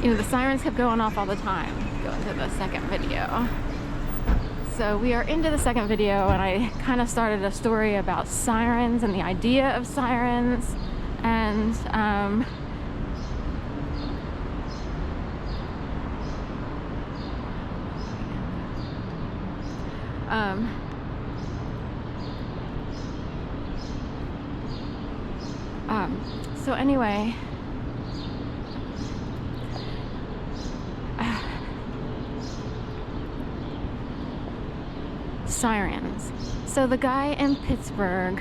you know, the sirens kept going off all the time. Go into the second video. So we are into the second video, and I kind of started a story about sirens and the idea of sirens, and so anyway, sirens. So the guy in Pittsburgh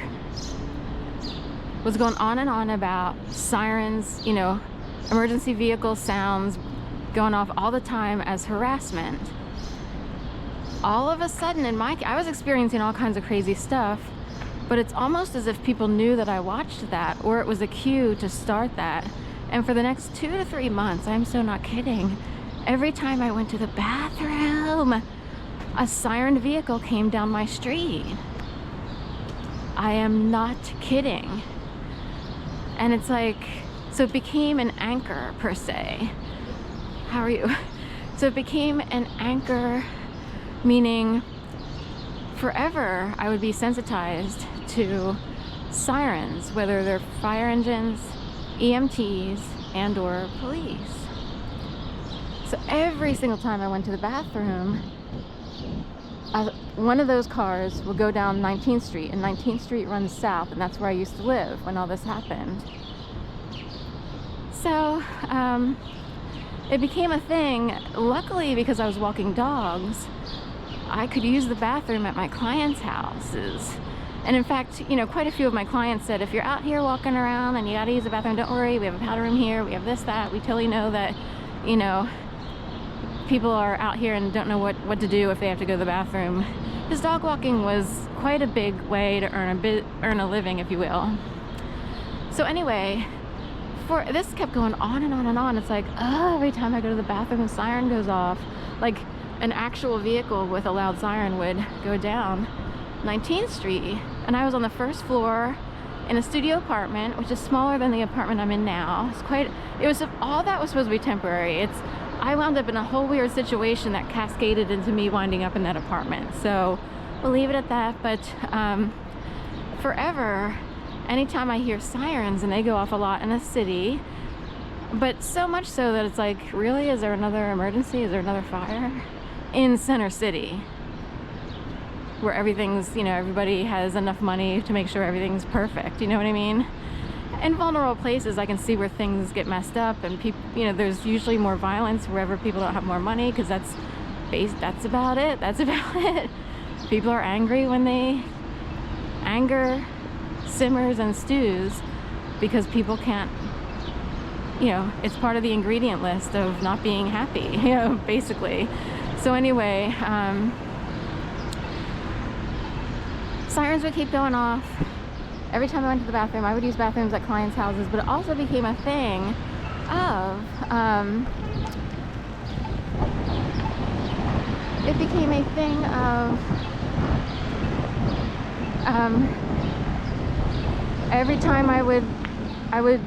was going on and on about sirens, you know, emergency vehicle sounds going off all the time as harassment. All of a sudden I was experiencing all kinds of crazy stuff, but it's almost as if people knew that I watched that, or it was a cue to start that. And for the next 2 to 3 months, I'm so not kidding, every time I went to the bathroom, a siren vehicle came down my street. I am not kidding. And it's like, so it became an anchor per se. How are you? So it became an anchor, meaning forever I would be sensitized to sirens, whether they're fire engines, EMTs, and or police. So every single time I went to the bathroom, one of those cars would go down 19th Street, and 19th Street runs south, and that's where I used to live when all this happened. So it became a thing. Luckily, because I was walking dogs, I could use the bathroom at my clients' houses. And in fact, you know, quite a few of my clients said, if you're out here walking around and you gotta use the bathroom, don't worry, we have a powder room here, we have this, that. We totally know that, you know, people are out here and don't know what to do if they have to go to the bathroom. Because dog walking was quite a big way to earn a living, if you will. So anyway, this kept going on and on and on. It's like, oh, every time I go to the bathroom, the siren goes off. Like an actual vehicle with a loud siren would go down 19th Street, and I was on the first floor in a studio apartment, which is smaller than the apartment I'm in now. All that was supposed to be temporary. I wound up in a whole weird situation that cascaded into me winding up in that apartment. So we'll leave it at that. But forever, anytime I hear sirens, and they go off a lot in a city, but so much so that it's like, really, is there another emergency? Is there another fire? In Center City, where everything's, you know, everybody has enough money to make sure everything's perfect, you know what I mean? In vulnerable places, I can see where things get messed up, and people, you know, there's usually more violence wherever people don't have more money, because that's about it. People are angry when anger simmers and stews because people can't, you know, it's part of the ingredient list of not being happy, you know, basically. So anyway, sirens would keep going off. Every time I went to the bathroom, I would use bathrooms at clients' houses, but it also became a thing of, every time I would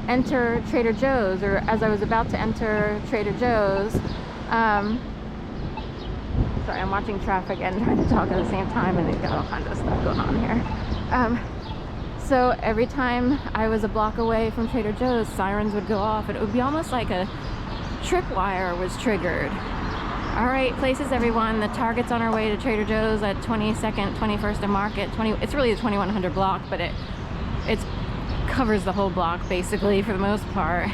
enter Trader Joe's, or as I was about to enter Trader Joe's, sorry, I'm watching traffic and trying to talk at the same time, and they've got all kinds of stuff going on here. So every time I was a block away from Trader Joe's, sirens would go off, and it would be almost like a tripwire was triggered. All right, places everyone, the Target's on our way to Trader Joe's at 22nd, 21st and Market. It's really the 2100 block, but it covers the whole block basically for the most part.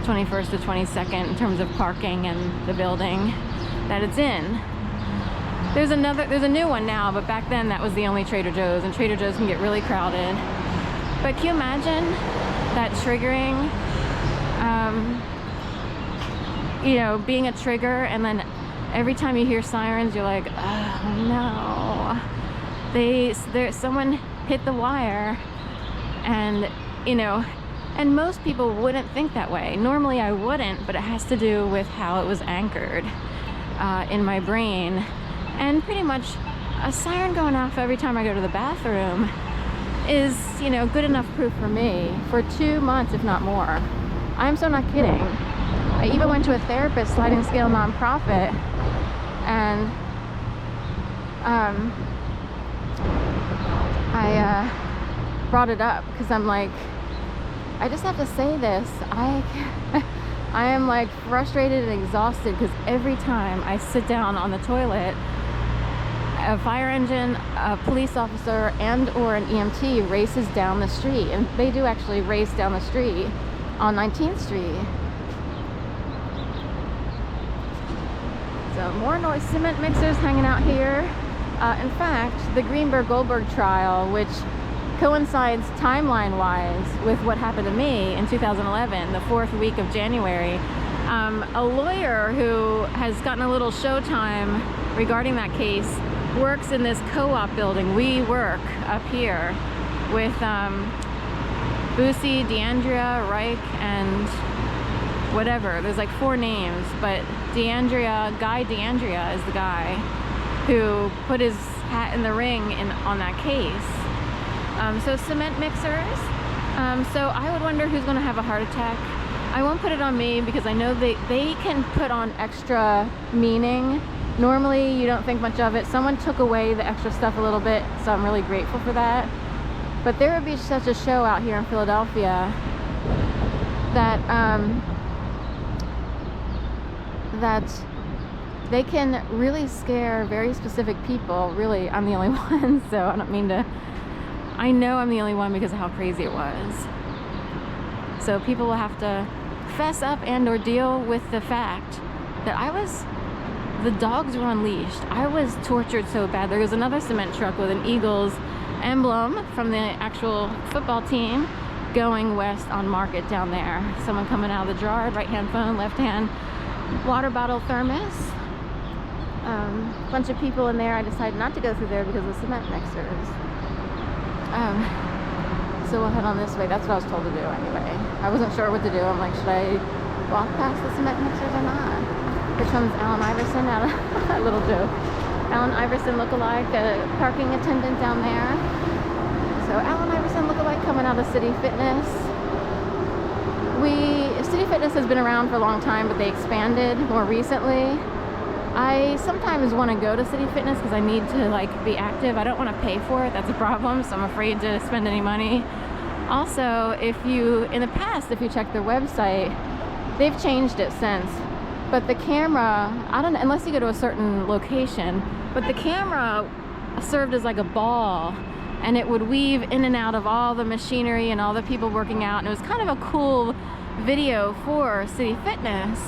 21st to 22nd in terms of parking and the building that it's in. There's a new one now, but back then that was the only Trader Joe's, and Trader Joe's can get really crowded. But can you imagine that triggering, you know, being a trigger, and then every time you hear sirens, you're like, oh no, someone hit the wire, and you know, and most people wouldn't think that way. Normally I wouldn't, but it has to do with how it was anchored in my brain. And pretty much a siren going off every time I go to the bathroom is, you know, good enough proof for me for 2 months, if not more. I'm so not kidding. I even went to a therapist, sliding scale nonprofit, and I brought it up because I'm like, I just have to say this. I am like frustrated and exhausted because every time I sit down on the toilet, a fire engine, a police officer, and or an EMT races down the street. And they do actually race down the street on 19th Street. So more noise, cement mixers hanging out here. In fact, the Greenberg-Goldberg trial, which coincides timeline-wise with what happened to me in 2011, the 4th week of January. A lawyer who has gotten a little showtime regarding that case works in this co-op building. We work up here with Boosie, DeAndrea, Reich, and whatever. There's like 4 names, but Guy DeAndrea is the guy who put his hat in the ring on that case. So cement mixers. So I would wonder who's going to have a heart attack. I won't put it on me because I know they can put on extra meaning. Normally you don't think much of it. Someone took away the extra stuff a little bit, so I'm really grateful for that. But there would be such a show out here in Philadelphia that that they can really scare very specific people. Really, I'm the only one, so I don't mean to. I know I'm the only one because of how crazy it was. So people will have to fess up and or deal with the fact that the dogs were unleashed. I was tortured so bad. There was another cement truck with an Eagles emblem from the actual football team going west on Market down there. Someone coming out of the jar, right hand phone, left hand water bottle, thermos. Bunch of people in there. I decided not to go through there because of cement mixers. So we'll head on this way. That's what I was told to do anyway. I wasn't sure what to do. I'm like, should I walk past the cement mixers or not? Here comes Alan Iverson out of a little joke. Alan Iverson lookalike, a parking attendant down there. So Alan Iverson lookalike coming out of City Fitness. City Fitness has been around for a long time, but they expanded more recently. I sometimes want to go to City Fitness because I need to like be active. I don't want to pay for it. That's a problem, so I'm afraid to spend any money. Also, in the past, if you check their website, they've changed it since. But the camera, I don't know, unless you go to a certain location, but the camera served as like a ball, and it would weave in and out of all the machinery and all the people working out, and it was kind of a cool video for City Fitness.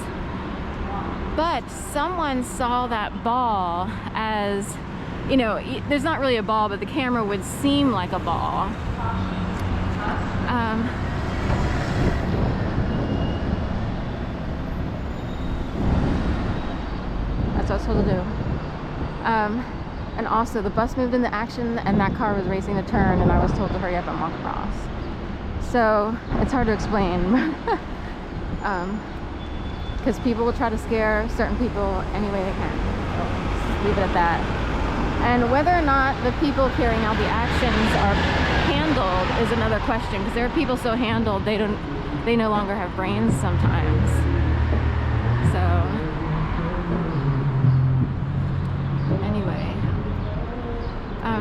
But someone saw that ball as, there's not really a ball, but the camera would seem like a ball. That's what I was told to do. And also the bus moved into action and that car was racing the turn, and I was told to hurry up and walk across. So it's hard to explain. Because people will try to scare certain people any way they can. So just leave it at that. And whether or not the people carrying out the actions are handled is another question, because there are people so handled they no longer have brains sometimes. So